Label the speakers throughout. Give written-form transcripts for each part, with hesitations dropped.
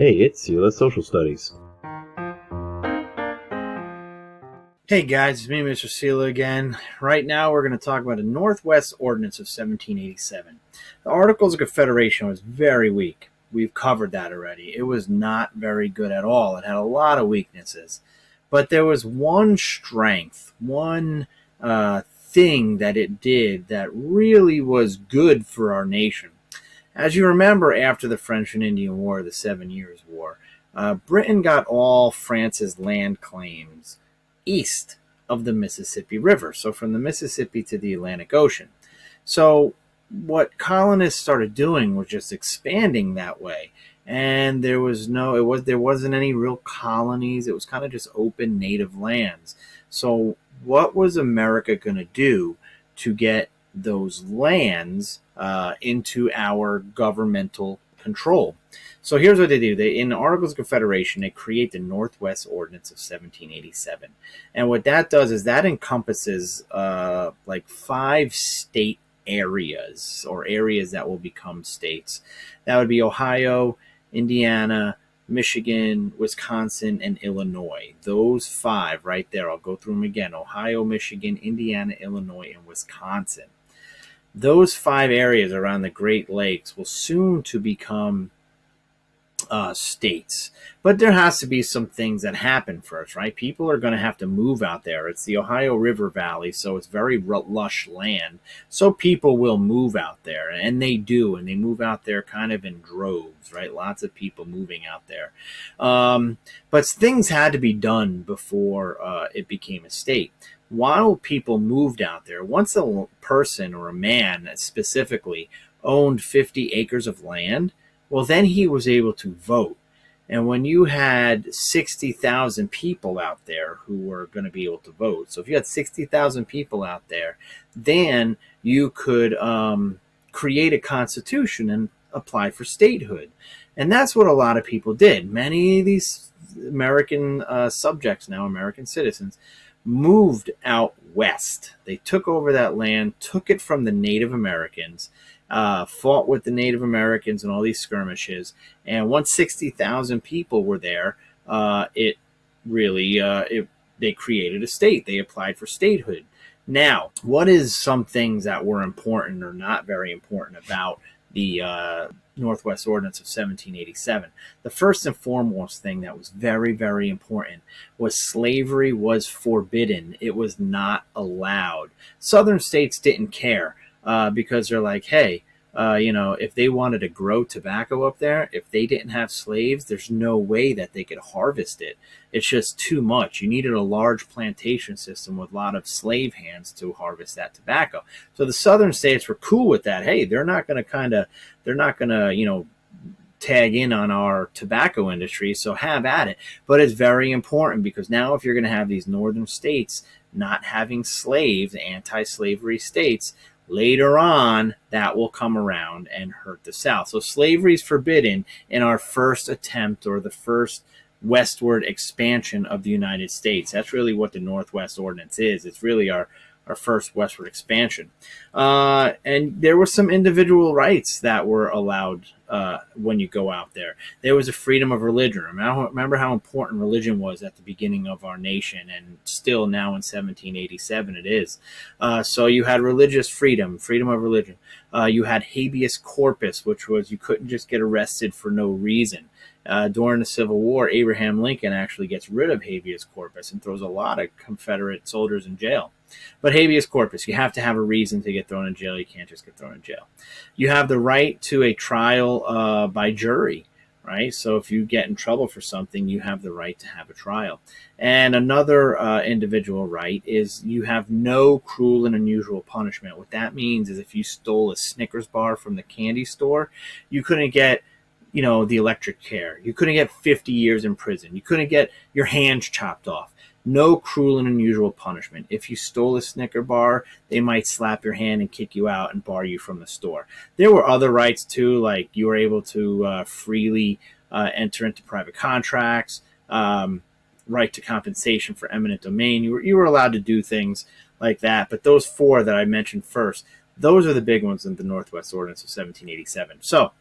Speaker 1: Hey, it's Sela Social Studies.
Speaker 2: Hey guys, it's me, Mr. Sela again. Right now we're going to talk about the Northwest Ordinance of 1787. The Articles of Confederation was very weak. We've covered that already. It was not very good at all. It had a lot of weaknesses. But there was one strength, one thing that it did that really was good for our nation. As you remember, after the French and Indian War, the 7 Years' War, Britain got all France's land claims east of the Mississippi River, so from the Mississippi to the Atlantic Ocean. So what colonists started doing was just expanding that way, and there wasn't any real colonies. It was kind of just open native lands. So what was America going to do to get those lands into our governmental control? So here's what they do. In the Articles of Confederation, they create the Northwest Ordinance of 1787. And what that does is that encompasses like 5 state areas, or areas that will become states. That would be Ohio, Indiana, Michigan, Wisconsin, and Illinois. Those 5 right there. I'll go through them again. Ohio, Michigan, Indiana, Illinois, and Wisconsin. Those 5 areas around the Great Lakes will soon to become states. But there has to be some things that happen first, right? People are going to have to move out there. It's the Ohio River Valley, so it's very lush land. So people will move out there, and they do, and they move out there kind of in droves, right? Lots of people moving out there. But things had to be done before it became a state. While people moved out there, once a person, or a man specifically, owned 50 acres of land, well, then he was able to vote. And when you had 60,000 people out there who were going to be able to vote, so if you had 60,000 people out there, then you could create a constitution and apply for statehood. And that's what a lot of people did. Many of these American subjects now, American citizens, moved out west. They took over that land, took it from the Native Americans, fought with the Native Americans in all these skirmishes, and once 60,000 people were there, they created a state. They applied for statehood. Now, what is some things that were important or not very important about the Northwest Ordinance of 1787? The first and foremost thing that was very, very important was slavery was forbidden. It was not allowed. Southern states didn't care because they're like, hey, if they wanted to grow tobacco up there, if they didn't have slaves, there's no way that they could harvest it. It's just too much. You needed a large plantation system with a lot of slave hands to harvest that tobacco. So the southern states were cool with that. Hey, they're not going to tag in on our tobacco industry, so have at it. But it's very important, because now if you're going to have these northern states not having slaves, anti-slavery states, later on, that will come around and hurt the South. So slavery is forbidden in our first attempt, or the first westward expansion of the United States. That's really what the Northwest Ordinance is. It's really our first westward expansion. And there were some individual rights that were allowed when you go out there. There was a freedom of religion. Remember how important religion was at the beginning of our nation, and still now in 1787 it is. So you had religious freedom, freedom of religion. You had habeas corpus, which was you couldn't just get arrested for no reason. During the Civil War, Abraham Lincoln actually gets rid of habeas corpus and throws a lot of Confederate soldiers in jail. But habeas corpus, you have to have a reason to get thrown in jail. You can't just get thrown in jail. You have the right to a trial by jury, right? So if you get in trouble for something, you have the right to have a trial. And another individual right is you have no cruel and unusual punishment. What that means is if you stole a Snickers bar from the candy store, you couldn't get the electric chair. You couldn't get 50 years in prison. You couldn't get your hands chopped off. No cruel and unusual punishment. If you stole a Snicker bar, they might slap your hand and kick you out and bar you from the store. There were other rights too, like you were able to freely enter into private contracts, right to compensation for eminent domain. You were allowed to do things like that. But those 4 that I mentioned first, those are the big ones in the Northwest Ordinance of 1787. So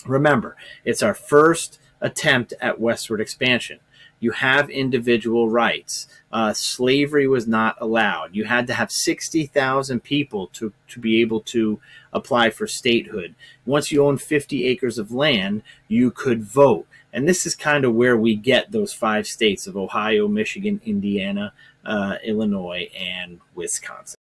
Speaker 2: Remember, it's our first attempt at westward expansion. You have individual rights. Slavery was not allowed. You had to have 60,000 people to be able to apply for statehood. Once you owned 50 acres of land, you could vote. And this is kind of where we get those 5 states of Ohio, Michigan, Indiana, Illinois, and Wisconsin.